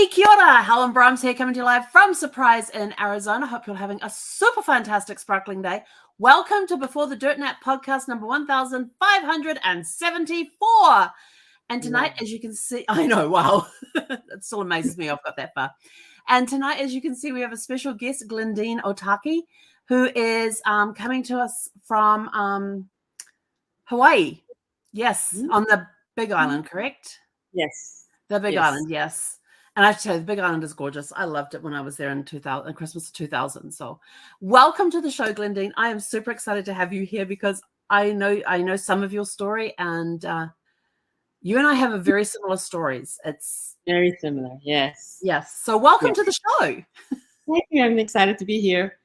Kia ora, Helen Brahms here, coming to you live from Surprise in Arizona. Hope you're having a super fantastic sparkling day. Welcome to Before the Dirt Nap podcast number 1574. And tonight, as you can see, I know, wow, it still amazes me I've got that far. And tonight, as you can see, we have a special guest, Glendene Otake, who is coming to us from Hawaii. Yes, on the Big Island, correct? Yes. The Big Island, yes. And I have to tell you, the Big Island is gorgeous. I loved it when I was there in Christmas of 2000. So welcome to the show, Glendene. I am super excited to have you here because I know some of your story, and you and I have a very similar stories. It's very similar, yes. Yes. So welcome to the show. Thank you. I'm excited to be here.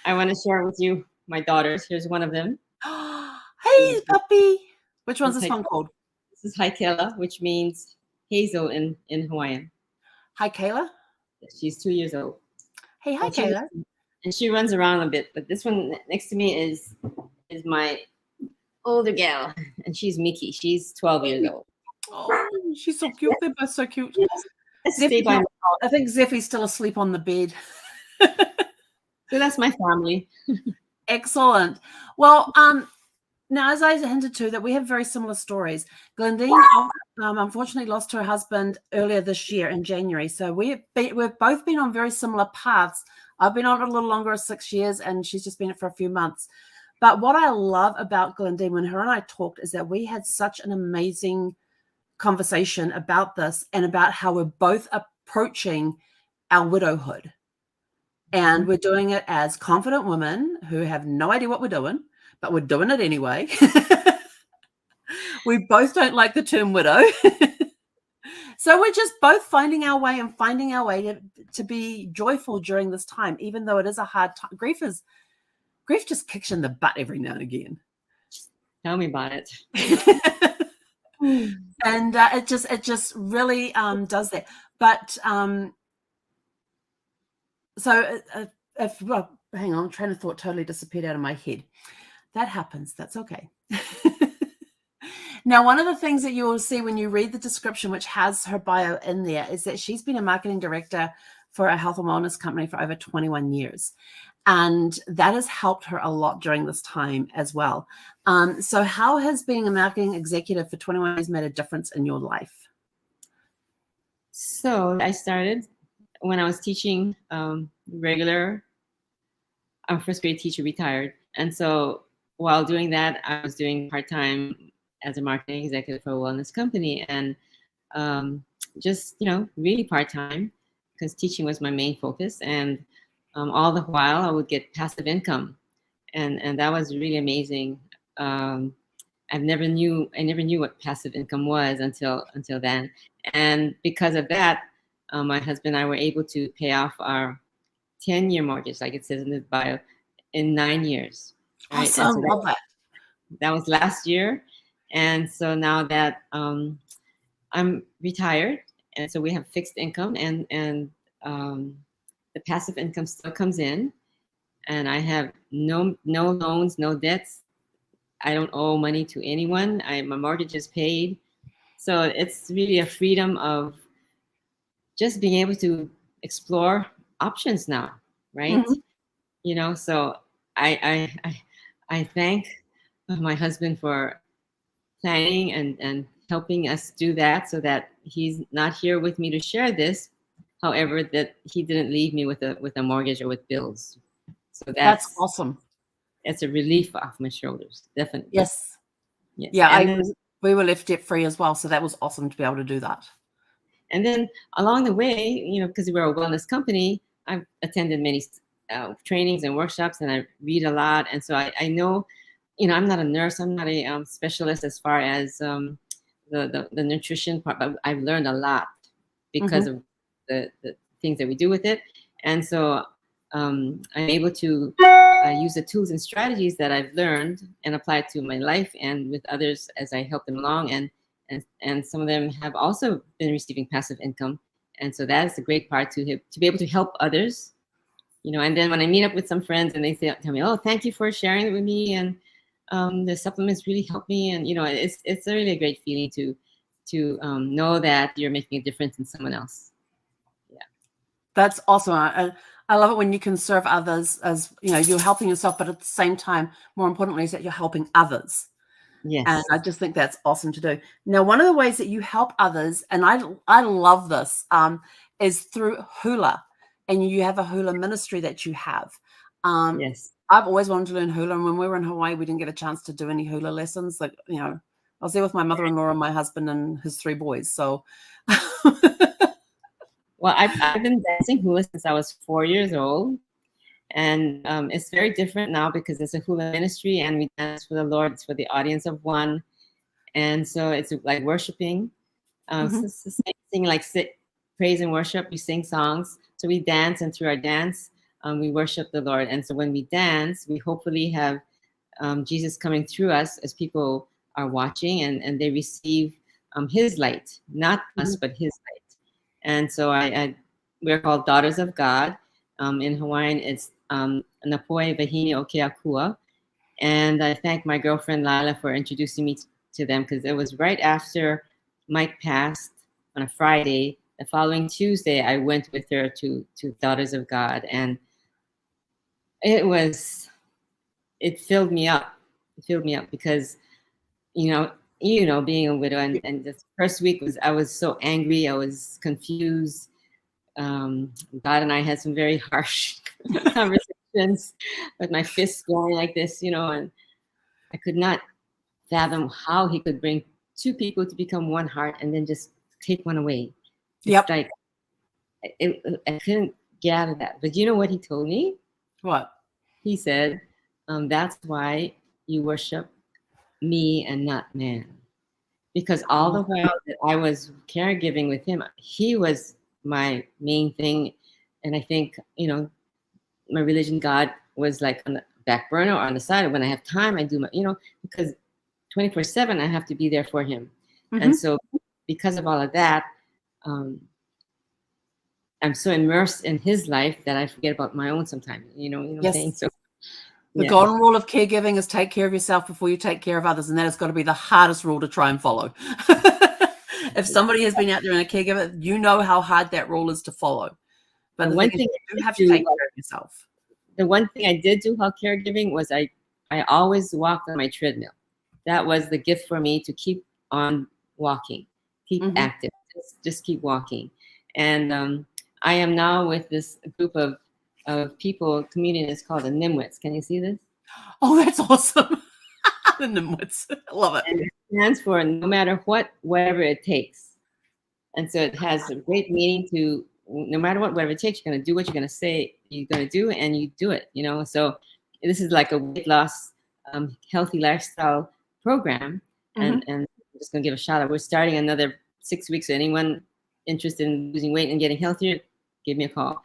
I want to share with you my daughters. Here's one of them. Hey, puppy. Which one's this one called? This is Haikela, which means hazel in Hawaiian. Hi, Kayla. She's 2 years old. Hey, hi, Kayla. And she runs around a bit, but this one next to me is my older gal, and she's Mickey. She's 12 years old. Oh, she's so cute. They're both so cute. I think Zeffy's still asleep on the bed. So that's my family. Excellent. Well, now, as I hinted to, that we have very similar stories. Glendene unfortunately lost her husband earlier this year in January. So we've both been on very similar paths. I've been on it a little longer, 6 years, and she's just been it for a few months. But what I love about Glendene, when her and I talked, is that we had such an amazing conversation about this and about how we're both approaching our widowhood. And we're doing it as confident women who have no idea what we're doing, but we're doing it anyway. We both don't like the term widow. So we're just both finding our way to be joyful during this time, even though it is a hard time. Grief just kicks you in the butt every now and again. Tell me about it. And it just really does that. But hang on, train of thought totally disappeared out of my head. That happens. That's okay. Now, one of the things that you will see when you read the description, which has her bio in there, is that she's been a marketing director for a health and wellness company for over 21 years. And that has helped her a lot during this time as well. So how has being a marketing executive for 21 years made a difference in your life? So I started when I was teaching regular. I'm a first grade teacher, retired. And so while doing that, I was doing part-time as a marketing executive for a wellness company, and just, really part-time, because teaching was my main focus. And all the while I would get passive income. And that was really amazing. I never knew what passive income was until then. And because of that, my husband and I were able to pay off our 10-year mortgage, like it says in the bio, in 9 years. Right? Awesome. Love that. That was last year. And so now that I'm retired, and so we have fixed income, and the passive income still comes in, and I have no loans, no debts. I don't owe money to anyone. My mortgage is paid. So it's really a freedom of just being able to explore options now, right? Mm-hmm. So I thank my husband for planning and helping us do that, so that he's not here with me to share this. However, that he didn't leave me with a mortgage or with bills. So that's awesome. It's a relief off my shoulders, definitely. Yes. Yeah, we were left debt free as well, so that was awesome to be able to do that. And then along the way, because we're a wellness company, I've attended many trainings and workshops, and I read a lot, and so I know. I'm not a nurse. I'm not a specialist as far as the nutrition part, but I've learned a lot because of the things that we do with it. And so I'm able to use the tools and strategies that I've learned and apply it to my life and with others as I help them along. And some of them have also been receiving passive income. And so that is the great part, to be able to help others. And then when I meet up with some friends and they tell me, "Oh, thank you for sharing it with me," and the supplements really help me, and it's a really great feeling to know that you're making a difference in someone else. That's awesome. I love it when you can serve others as, you know, you're helping yourself, but at the same time, more importantly, is that you're helping others. And Yes. I just think that's awesome to do. Now, one of the ways that you help others, and I love this, is through hula. And you have a hula ministry that you have. Yes. I've always wanted to learn hula. And when we were in Hawaii, we didn't get a chance to do any hula lessons. Like, you know, I was there with my mother-in-law and my husband and his 3 boys. So Well, I've been dancing hula since I was 4 years old. And it's very different now because it's a hula ministry and we dance for the Lord. It's for the audience of one. And so it's like worshiping. So it's the same thing, like praise and worship. We sing songs. So we dance, and through our dance, we worship the Lord. And so when we dance, we hopefully have Jesus coming through us as people are watching, and they receive his light, not us, but his light. And so we're called Daughters of God. In Hawaiian, it's Napoe Vahine Okeakua. And I thank my girlfriend Lila for introducing me to them, because it was right after Mike passed on a Friday. The following Tuesday, I went with her to Daughters of God, and it filled me up. It filled me up because, you know, being a widow, and the first week I was so angry. I was confused. God and I had some very harsh conversations with my fists going like this, you know, and I could not fathom how he could bring 2 people to become one heart and then just take one away. It's like, I couldn't get out of that. But you know what he told me? What? He said, that's why you worship me and not man. Because all the while that I was caregiving with him, he was my main thing. And I think, you know, my religion, God, was like on the back burner or on the side. When I have time, I do my, you know, because 24/7, I have to be there for him. And so because of all of that, I'm so immersed in his life that I forget about my own sometimes, you know what I'm saying? So the golden rule of caregiving is take care of yourself before you take care of others. And that has got to be the hardest rule to try and follow. If somebody has been out there in a caregiver, you know how hard that rule is to follow. But the one thing you have to take care of yourself. The one thing I did do while caregiving was I always walked on my treadmill. That was the gift for me, to keep on walking, keep active, just keep walking. And I am now with this group of people. Community is called the NIMWITs. Can you see this? Oh, that's awesome. The NIMWITs. I love it. And it stands for no matter what, whatever it takes. And so it has a great meaning to no matter what, whatever it takes, you're going to do what you're going to say you're going to do, and you do it, you know? So this is like a weight loss, healthy lifestyle program. And I'm just going to give a shout out. We're starting another 6 weeks. So anyone interested in losing weight and getting healthier, give me a call.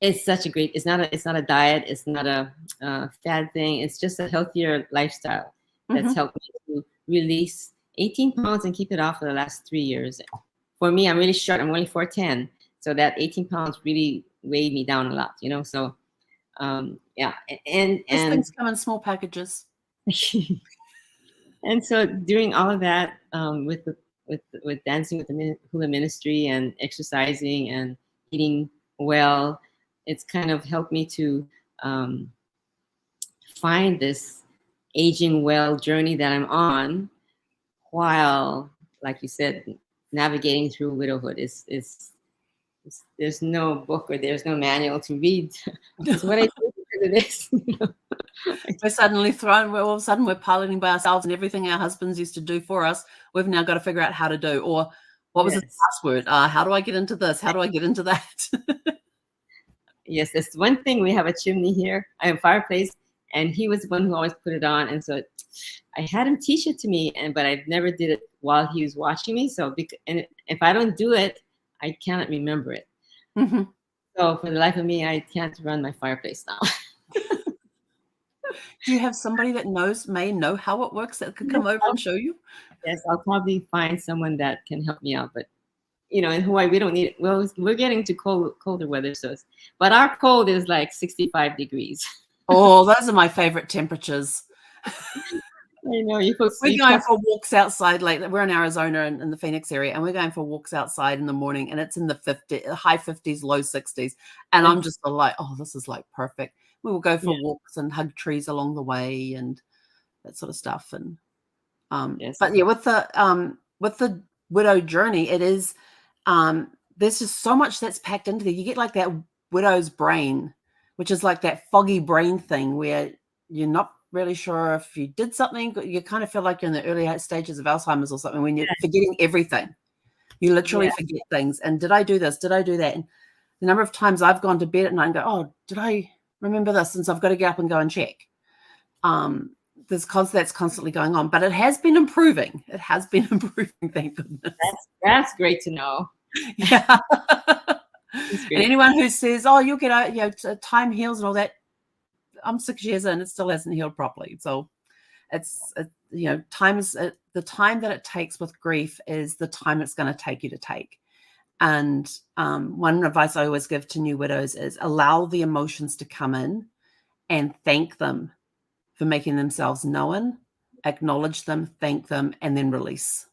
It's such a great, it's not a diet. It's not a fad thing. It's just a healthier lifestyle that's helped me to release 18 pounds and keep it off for the last 3 years. For me, I'm really short. I'm only 4'10". So that 18 pounds really weighed me down a lot, you know? So, yeah. And things come in small packages. And so during all of that, with dancing with the hula ministry and exercising and eating well, it's kind of helped me to find this aging well journey that I'm on, while, like you said, navigating through widowhood is there's no book or there's no manual to read. It's what I do because of this. We're all of a sudden we're piloting by ourselves, and everything our husbands used to do for us, we've now got to figure out how to do. Or what was the password? How do I get into this? How do I get into that? Yes, that's one thing. We have a chimney here. I have a fireplace, and he was the one who always put it on. And so I had him teach it to me, but I never did it while he was watching me. So and if I don't do it, I cannot remember it. So for the life of me, I can't run my fireplace now. Do you have somebody that may know how it works that could come over and show you? Yes, I'll probably find someone that can help me out. But you know, in Hawaii, we don't need it. Well, we're getting to colder weather, but our cold is like 65 degrees. Oh, those are my favorite temperatures. I know you folks. We're going for walks outside. Like we're in Arizona in the Phoenix area, and we're going for walks outside in the morning, and it's in the high 50s, low 60s, and I'm just like, oh, this is like perfect. We will go for walks and hug trees along the way and that sort of stuff. And but yeah, with the widow journey, it is there's just so much that's packed into there. You get like that widow's brain, which is like that foggy brain thing where you're not really sure if you did something. You kind of feel like you're in the early stages of Alzheimer's or something when you're forgetting everything. You literally forget things. And did I do this? Did I do that? And the number of times I've gone to bed at night and go, oh, did I remember this? Since I've got to get up and go and check. That's constantly going on, but it has been improving. It has been improving, thank goodness. That's great to know. Yeah. And anyone who says, "Oh, you'll get out," time heals and all that. I'm 6 years in; it still hasn't healed properly. So, time is the time that it takes with grief is the time it's going to take you to take. And one advice I always give to new widows is allow the emotions to come in and thank them for making themselves known, acknowledge them, thank them, and then release.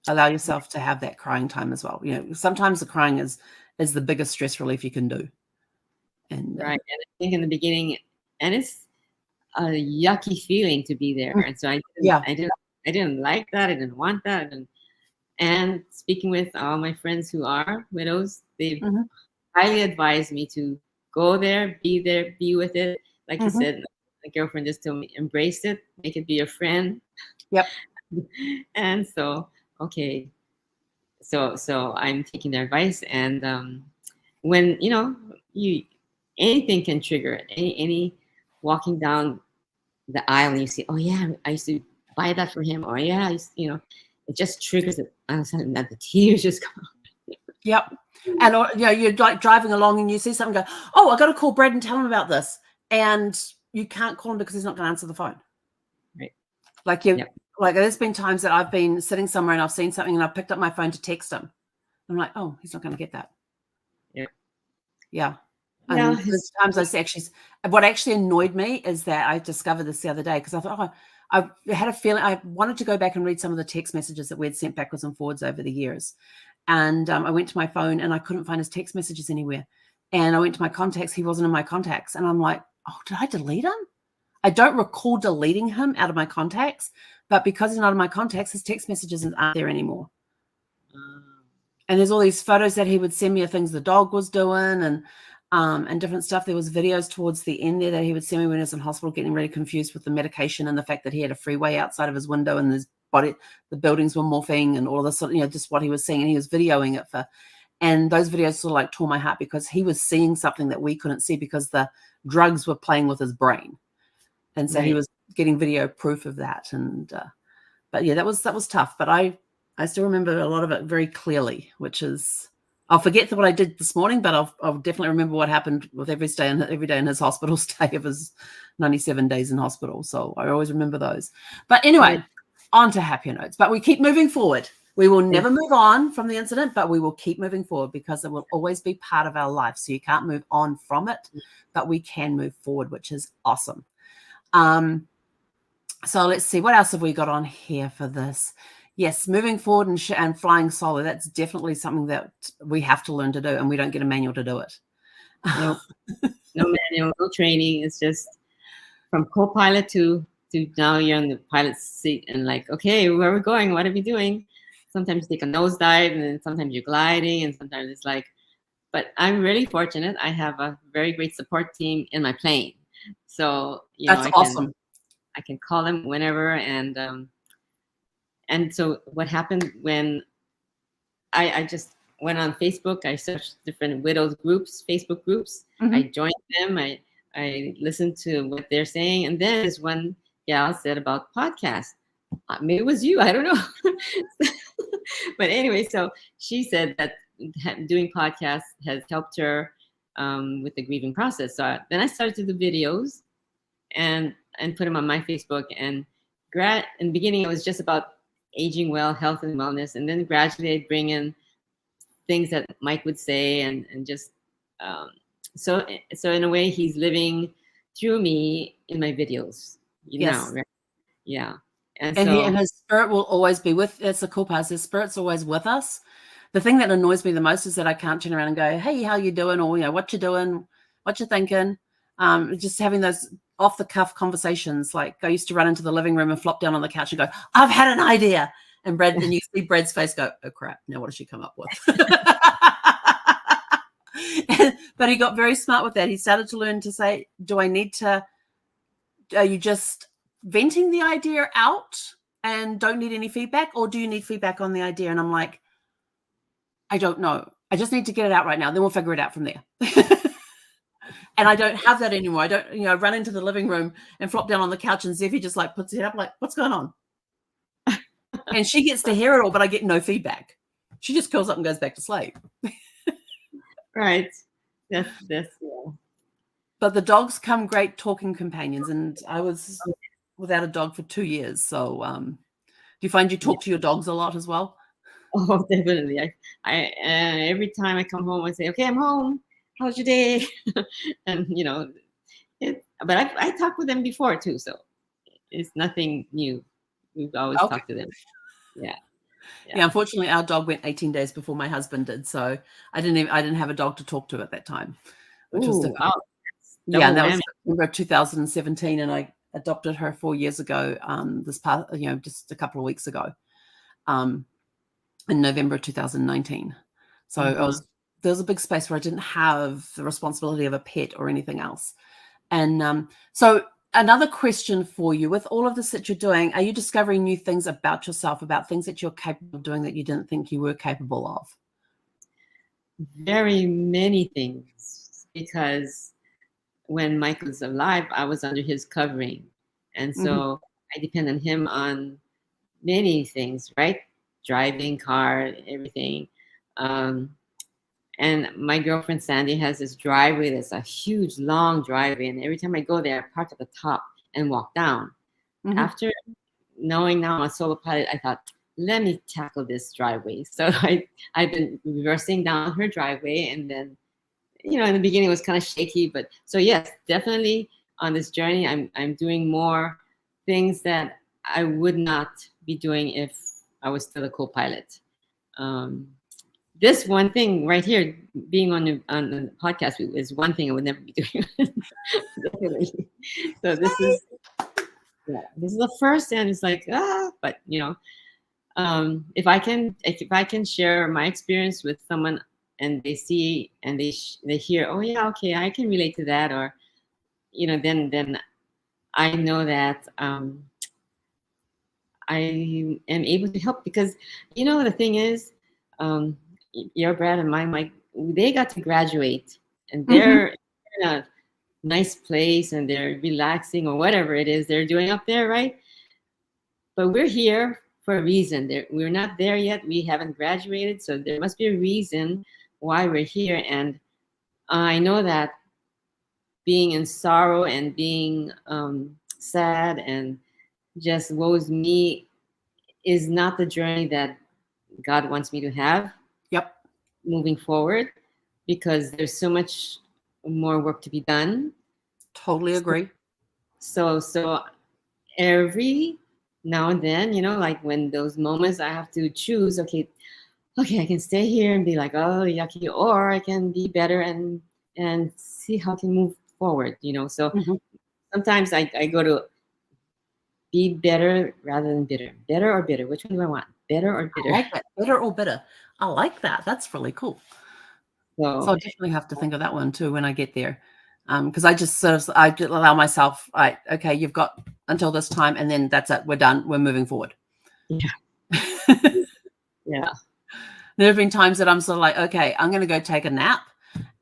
Allow yourself to have that crying time as well. Sometimes the crying is the biggest stress relief you can do. And right. And I think in the beginning, and it's a yucky feeling to be there. And so I didn't like that. I didn't want that. And speaking with all my friends who are widows, they've highly advised me to go there, be with it. Like you said, my girlfriend just told me, embrace it, make it be your friend. Yep. And so, okay. So I'm taking their advice. And when, anything can trigger it. Any walking down the aisle and you see, oh yeah, I used to buy that for him. Or yeah, it just triggers it. All of a sudden, that the tears just come out. Yep. And you're like driving along and you see something, go, oh, I got to call Brad and tell him about this. And you can't call him because he's not going to answer the phone. Right. Like there's been times that I've been sitting somewhere and I've seen something and I've picked up my phone to text him. I'm like, oh, he's not going to get that. Yeah. Yeah. And there's times what actually annoyed me is that I discovered this the other day because I thought, I had a feeling I wanted to go back and read some of the text messages that we'd sent backwards and forwards over the years. And I went to my phone and I couldn't find his text messages anywhere. And I went to my contacts. He wasn't in my contacts. And I'm like, oh, did I delete him? I don't recall deleting him out of my contacts, but because he's not in my contacts, his text messages aren't there anymore. And there's all these photos that he would send me of things the dog was doing and different stuff. There was videos towards the end there that he would send me when he was in hospital, getting really confused with the medication and the fact that he had a freeway outside of his window and his body, the buildings were morphing and all of this, just what he was seeing. And he was videoing it and those videos sort of like tore my heart because he was seeing something that we couldn't see because the drugs were playing with his brain. And so he was getting video proof of that. And, but yeah, that was tough. But I still remember a lot of it very clearly, which is, I'll forget what I did this morning, but I'll definitely remember what happened with every day in his hospital stay of his 97 days in hospital. So I always remember those. But anyway, on to happier notes. But we keep moving forward. We will never move on from the incident, but we will keep moving forward because it will always be part of our life. So you can't move on from it, but we can move forward, which is awesome. So let's see, what else have we got on here for this? Yes, moving forward and flying solo. That's definitely something that we have to learn to do, and we don't get a manual to do it. No manual, no training. It's just from co-pilot to now you're in the pilot's seat and like, okay, where are we going? What are we doing? Sometimes you take a nosedive, and then sometimes you're gliding, and sometimes it's like. But I'm really fortunate. I have a very great support team in my plane, so that's awesome. I can call them whenever, and so what happened when I just went on Facebook, I searched different widows groups, Facebook groups. I joined them. I listened to what they're saying, and then this one gal said about podcasts. Maybe it was you. I don't know. But anyway, so she said that doing podcasts has helped her with the grieving process. So then I started to do videos and put them on my Facebook. And in the beginning, it was just about aging well, health and wellness. And then gradually I'd bring in things that Mike would say and just so in a way he's living through me in my videos. Yes. Yeah. And And so, his spirit will always be with. That's the cool part. His spirit's always with us. The thing that annoys me the most is that I can't turn around and go, "Hey, how you doing?" Or "What you doing? What you thinking?" Just having those off the cuff conversations. Like I used to run into the living room and flop down on the couch and go, "I've had an idea." And you see Brad's face go, "Oh crap! Now what does she come up with?" But he got very smart with that. He started to learn to say, "Do I need to? Are you just venting the idea out and don't need any feedback, or do you need feedback on the idea?" And I'm like, I don't know. I just need to get it out right now. Then we'll figure it out from there. And I don't have that anymore. I don't, run into the living room and flop down on the couch and Zeffy just like puts it up like, what's going on? And she gets to hear it all, but I get no feedback. She just curls up and goes back to sleep. right. That's yeah. But the dogs come great talking companions. And I was without a dog for 2 years. So do you find you talk to your dogs a lot as well? Oh, definitely. I every time I come home, I say, "Okay, I'm home. How's your day?" And but I talked with them before too, so it's nothing new. We've always talked to them. Yeah. Unfortunately, our dog went 18 days before my husband did, so I didn't have a dog to talk to at that time, which was difficult. Yeah, and that was September 2017, and I adopted her 4 years ago. This past, just a couple of weeks ago, in November 2019. So there was a big space where I didn't have the responsibility of a pet or anything else. And so another question for you: with all of this that you're doing, are you discovering new things about yourself, about things that you're capable of doing that you didn't think you were capable of? Very many things, because when Michael was alive, I was under his covering. And so I depend on him on many things, right? Driving, car, everything. And my girlfriend Sandy has this driveway that's a huge, long driveway. And every time I go there, I park at the top and walk down. After knowing now I'm a solo pilot, I thought, let me tackle this driveway. So I've been reversing down her driveway. And then, in the beginning it was kind of shaky. But so yes, definitely on this journey, I'm doing more things that I would not be doing if I was still a co-pilot. This one thing right here, being on the podcast, is one thing I would never be doing. Definitely. So this is the first, and it's like, but if I can share my experience with someone and they see and they hear, oh yeah, okay, I can relate to that, or then I know that I am able to help, because the thing is, your Brad and my Mike, they got to graduate and they're in a nice place and they're relaxing or whatever it is they're doing up there, right? But we're here for a reason. We're not there yet. We haven't graduated, so there must be a reason why we're here. And I know that being in sorrow and being sad and just woe's me is not the journey that God wants me to have. Yep. Moving forward, because there's so much more work to be done. Totally agree. So every now and then, like when those moments I have to choose, okay, I can stay here and be like, oh, yucky, or I can be better and see how I can move forward, So sometimes I go to be better rather than bitter. Better or bitter? Which one do I want? Better or bitter? I like that. Better or bitter. I like that. That's really cool. So I'll definitely have to think of that one too when I get there. Because I just I allow myself, right, okay, you've got until this time and then that's it. We're done. We're moving forward. Yeah. Yeah. There have been times that I'm sort of like, okay, I'm going to go take a nap,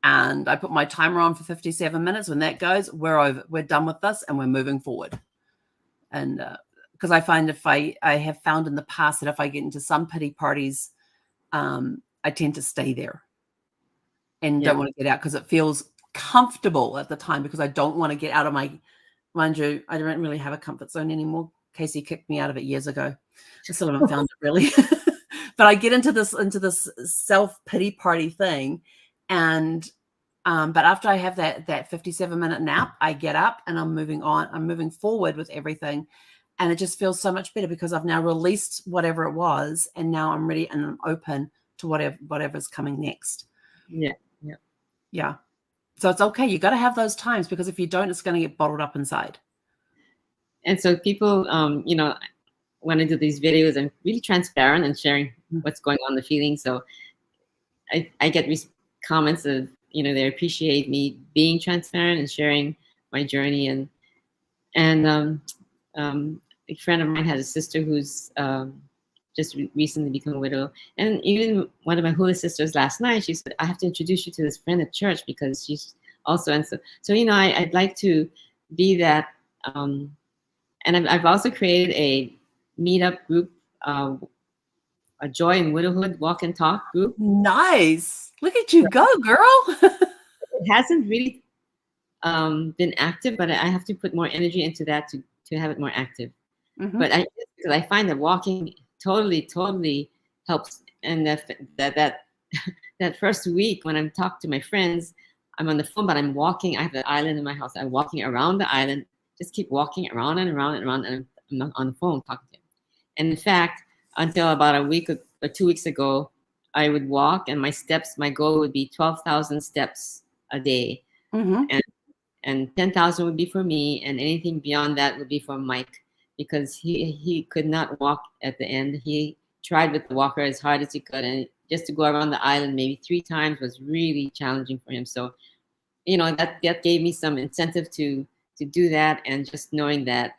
and I put my timer on for 57 minutes. When that goes, we're over. We're done with this and we're moving forward. And because I find I have found in the past that if I get into some pity parties, I tend to stay there and don't want to get out because it feels comfortable at the time, because I don't want to get out of my, mind you, I don't really have a comfort zone anymore. Casey kicked me out of it years ago. I still haven't found it really. But I get into this self-pity party thing. And but after I have that 57-minute nap, I get up and I'm moving on. I'm moving forward with everything. And it just feels so much better because I've now released whatever it was, and now I'm ready and I'm open to whatever's coming next. Yeah. So it's okay. You got to have those times, because if you don't, it's going to get bottled up inside. And so people, when I do these videos, I'm really transparent and sharing what's going on, the feelings. So I get comments of, they appreciate me being transparent and sharing my journey. And a friend of mine has a sister who's just recently become a widow. And even one of my hula sisters last night, she said, I have to introduce you to this friend at church because she's also. And so I'd like to be that. And I've also created a meetup group, a Joy in Widowhood walk and talk group. Nice. Look at you go, girl. It hasn't really been active, but I have to put more energy into that to have it more active. Mm-hmm. But because I find that walking totally helps. And that first week when I'm talking to my friends, I'm on the phone, but I'm walking. I have an island in my house. I'm walking around the island, just keep walking around and around and around, and I'm not on the phone talking to him. And in fact, until about a week or 2 weeks ago, I would walk, and my goal would be 12,000 steps a day. Mm-hmm. And 10,000 would be for me, and anything beyond that would be for Mike, because he could not walk at the end. He tried with the walker as hard as he could, and just to go around the island maybe 3 times was really challenging for him. So, that gave me some incentive to do that, and just knowing that,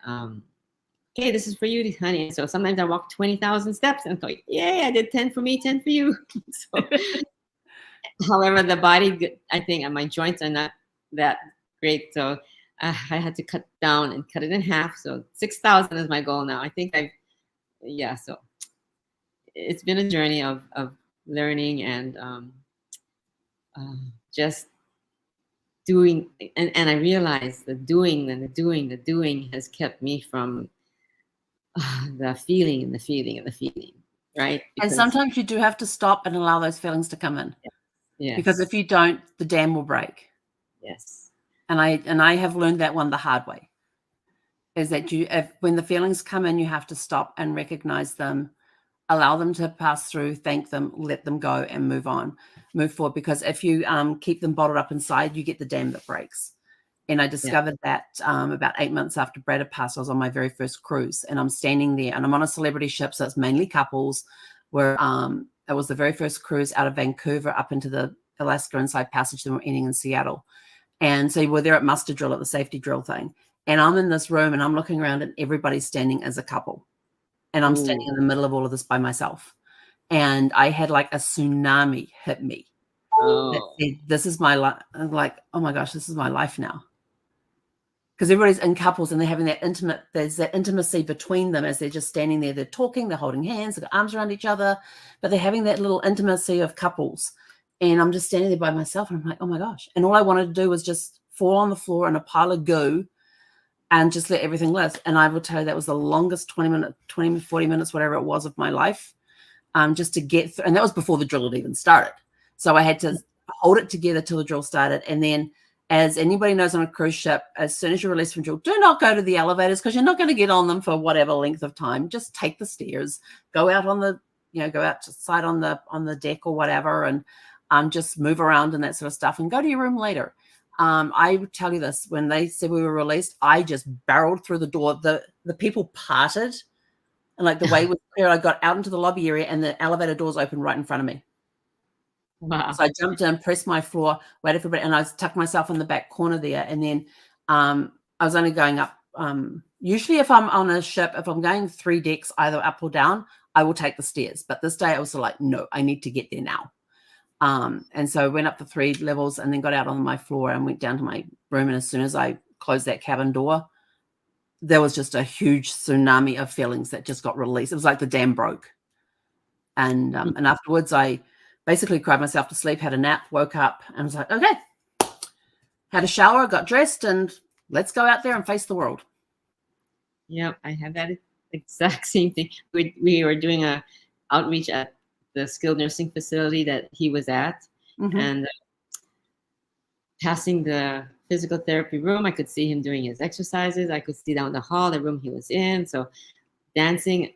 okay, this is for you, honey. So sometimes I walk 20,000 steps, and I'm like, yay, I did 10 for me, 10 for you. So, however, the body, I think, and my joints are not that great, so I had to cut down and cut it in half. So 6,000 is my goal now. I think so it's been a journey of learning and just doing, and I realized the doing has kept me from the feeling, right? And sometimes you do have to stop and allow those feelings to come in. Yes. Because if you don't, the dam will break. Yes. And I have learned that one the hard way. Is that when the feelings come in, you have to stop and recognize them, allow them to pass through, thank them, let them go, and move forward. Because if you keep them bottled up inside, you get the dam that breaks. And I discovered that about 8 months after Brad had passed. I was on my very first cruise, and I'm standing there, and I'm on a celebrity ship, so it's mainly couples. Where it was the very first cruise out of Vancouver up into the Alaska Inside Passage, then we're ending in Seattle. And so we're there at muster drill, at the safety drill thing. And I'm in this room, and I'm looking around, and everybody's standing as a couple. And I'm standing in the middle of all of this by myself. And I had like a tsunami hit me. That said, this is my life. I'm like, oh my gosh, this is my life now. Because everybody's in couples, and they're having there's that intimacy between them as they're just standing there. They're talking, they're holding hands, they've got arms around each other, but they're having that little intimacy of couples. And I'm just standing there by myself, and I'm like, oh my gosh. And all I wanted to do was just fall on the floor in a pile of goo and just let everything live. And I will tell you, that was the longest 20, 40 minutes, whatever it was, of my life, just to get through. And that was before the drill had even started. So I had to hold it together till the drill started. And then, as anybody knows on a cruise ship, as soon as you're released from drill, do not go to the elevators, because you're not going to get on them for whatever length of time. Just take the stairs, go out on the, go outside on the deck or whatever, and just move around and that sort of stuff, and go to your room later. I would tell you this, when they said we were released, I just barreled through the door. The people parted, and like the way was clear. I got out into the lobby area, and the elevator doors opened right in front of me. Wow. So I jumped in, pressed my floor, waited for everybody, and I tucked myself in the back corner there. And then I was only going up. Usually if I'm on a ship, if I'm going 3 decks, either up or down, I will take the stairs. But this day I was like, no, I need to get there now. And so I went up the 3 levels, and then got out on my floor and went down to my room. And as soon as I closed that cabin door, there was just a huge tsunami of feelings that just got released. It was like the dam broke. And afterwards I basically cried myself to sleep, had a nap, woke up, and was like, okay, had a shower, got dressed, and let's go out there and face the world. Yeah, I have that exact same thing. We were doing a outreach at the skilled nursing facility that he was at, and passing the physical therapy room. I could see him doing his exercises. I could see down the hall, the room he was in. So dancing,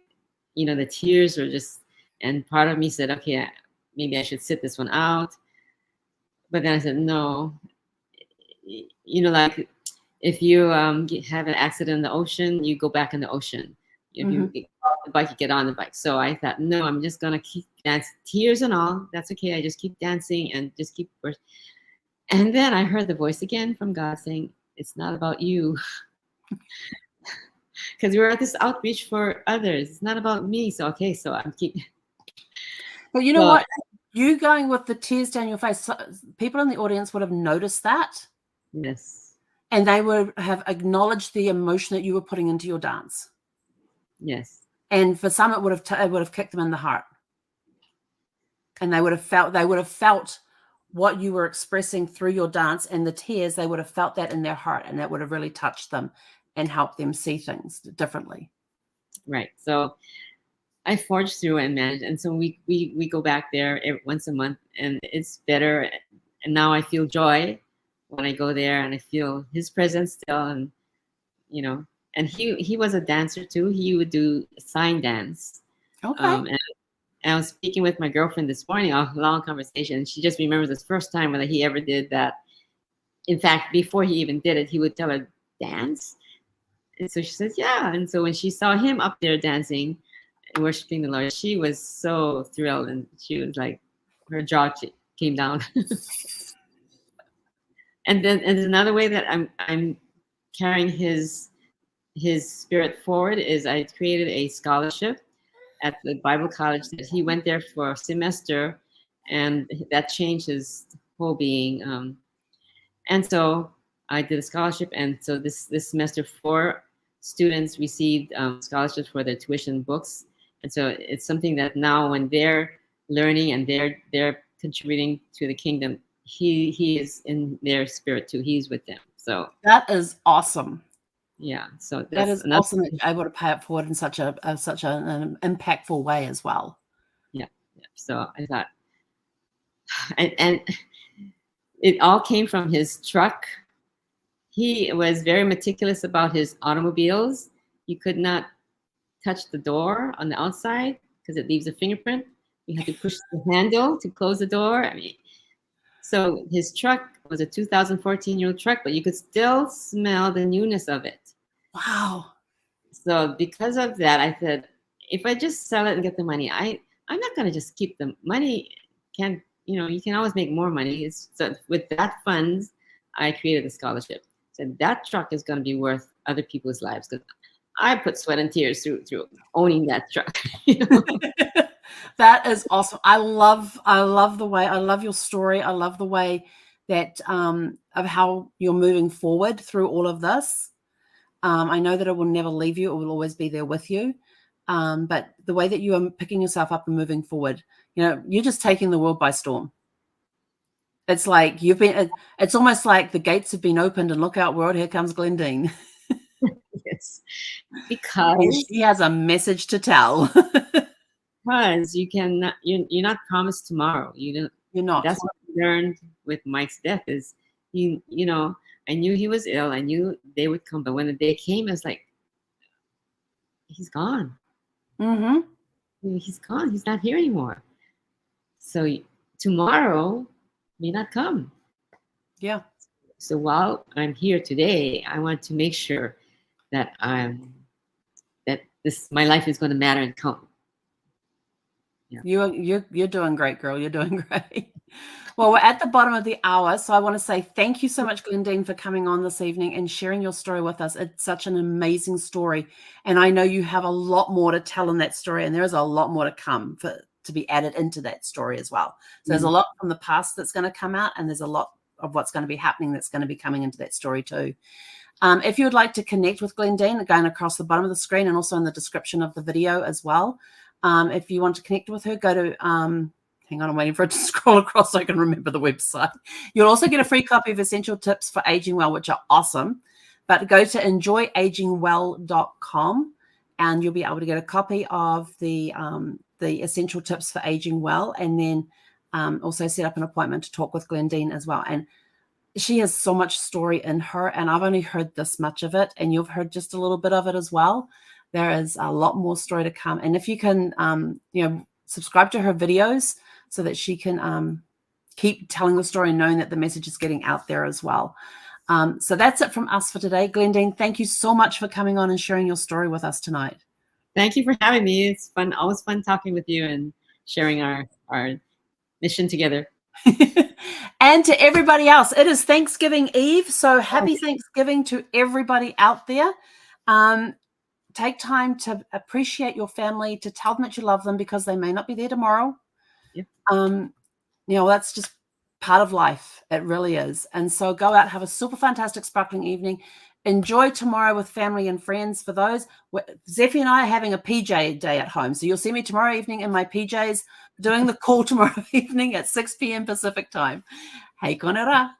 the tears were just, and part of me said, okay, maybe I should sit this one out. But then I said, no, like if you have an accident in the ocean, you go back in the ocean. If you get off the bike, you get on the bike. So I thought, no, I'm just going to keep dancing, tears and all. That's okay. I just keep dancing and just keep. And then I heard the voice again from God saying, it's not about you. Because we were at this outreach for others. It's not about me. So, okay, so I'm keeping. But you know what? You going with the tears down your face, people in the audience would have noticed that. Yes. And they would have acknowledged the emotion that you were putting into your dance. Yes. And for some, it would have kicked them in the heart. And they would have felt what you were expressing through your dance, and the tears, they would have felt that in their heart, and that would have really touched them and helped them see things differently. Right. So I forged through and managed. And so we go back there once a month, and it's better. And now I feel joy when I go there, and I feel his presence still. And, and he was a dancer too. He would do sign dance. Okay. And I was speaking with my girlfriend this morning, a long conversation, and she just remembers this first time that he ever did that. In fact, before he even did it, he would tell her, dance? And so she says, yeah. And so when she saw him up there dancing and worshiping the Lord, she was so thrilled, and she was like, her jaw came down. And there's another way that I'm carrying his spirit forward is I created a scholarship at the Bible college that he went there for a semester, and that changed his whole being. And so I did a scholarship, and so this semester 4 students received scholarships for their tuition books. And so it's something that now when they're learning and they're contributing to the kingdom, he is in their spirit too. He's with them. So that is awesome. Yeah, so that is awesome that you're able to pay it forward in such an impactful way as well. Yeah. So I thought, and it all came from his truck. He was very meticulous about his automobiles. You could not touch the door on the outside because it leaves a fingerprint. You had to push the handle to close the door. I mean, so his truck was a 2014-year-old truck, but you could still smell the newness of it. Wow. So because of that, I said, if I just sell it and get the money, I'm not going to just keep the money. You can always make more money. So with that funds, I created a scholarship. So that truck is going to be worth other people's lives, because I put sweat and tears through owning that truck. That is awesome. I love your story. I love the way that of how you're moving forward through all of this. I know that it will never leave you. It will always be there with you. But the way that you are picking yourself up and moving forward, you're just taking the world by storm. It's like it's almost like the gates have been opened and look out world, here comes Glendene. Yes, because she has a message to tell. Because you're not promised tomorrow. You're not. That's what I learned with Mike's death is, I knew he was ill. I knew they would come, but when the day came, it's like, he's gone. Mm-hmm. He's gone. He's not here anymore. So tomorrow may not come. Yeah. So while I'm here today, I want to make sure that my life is going to matter and count. Yeah. You're doing great, girl. You're doing great. Well, we're at the bottom of the hour, so I want to say thank you so much, Glendene, for coming on this evening and sharing your story with us. It's such an amazing story, and I know you have a lot more to tell in that story, and there is a lot more to come to be added into that story as well. So there's a lot from the past that's going to come out, and there's a lot of what's going to be happening that's going to be coming into that story too. If you would like to connect with Glendene, going across the bottom of the screen and also in the description of the video as well. If you want to connect with her, go to, hang on, I'm waiting for it to scroll across so I can remember the website. You'll also get a free copy of Essential Tips for Aging Well, which are awesome. But go to enjoyagingwell.com and you'll be able to get a copy of the Essential Tips for Aging Well, and then also set up an appointment to talk with Glendene as well. And she has so much story in her, and I've only heard this much of it, and you've heard just a little bit of it as well. There is a lot more story to come. And if you can, subscribe to her videos so that she can keep telling the story and knowing that the message is getting out there as well. So that's it from us for today. Glendene, thank you so much for coming on and sharing your story with us tonight. Thank you for having me. It's fun, always fun talking with you and sharing our mission together. And to everybody else, it is Thanksgiving Eve, so happy Thanksgiving to everybody out there. Take time to appreciate your family, to tell them that you love them, because they may not be there tomorrow. Yep. That's just part of life. It really is. And so go out, have a super fantastic, sparkling evening. Enjoy tomorrow with family and friends. For those, Zeffie and I are having a PJ day at home. So you'll see me tomorrow evening in my PJs doing the call tomorrow evening at 6 p.m. Pacific time. Hei konera.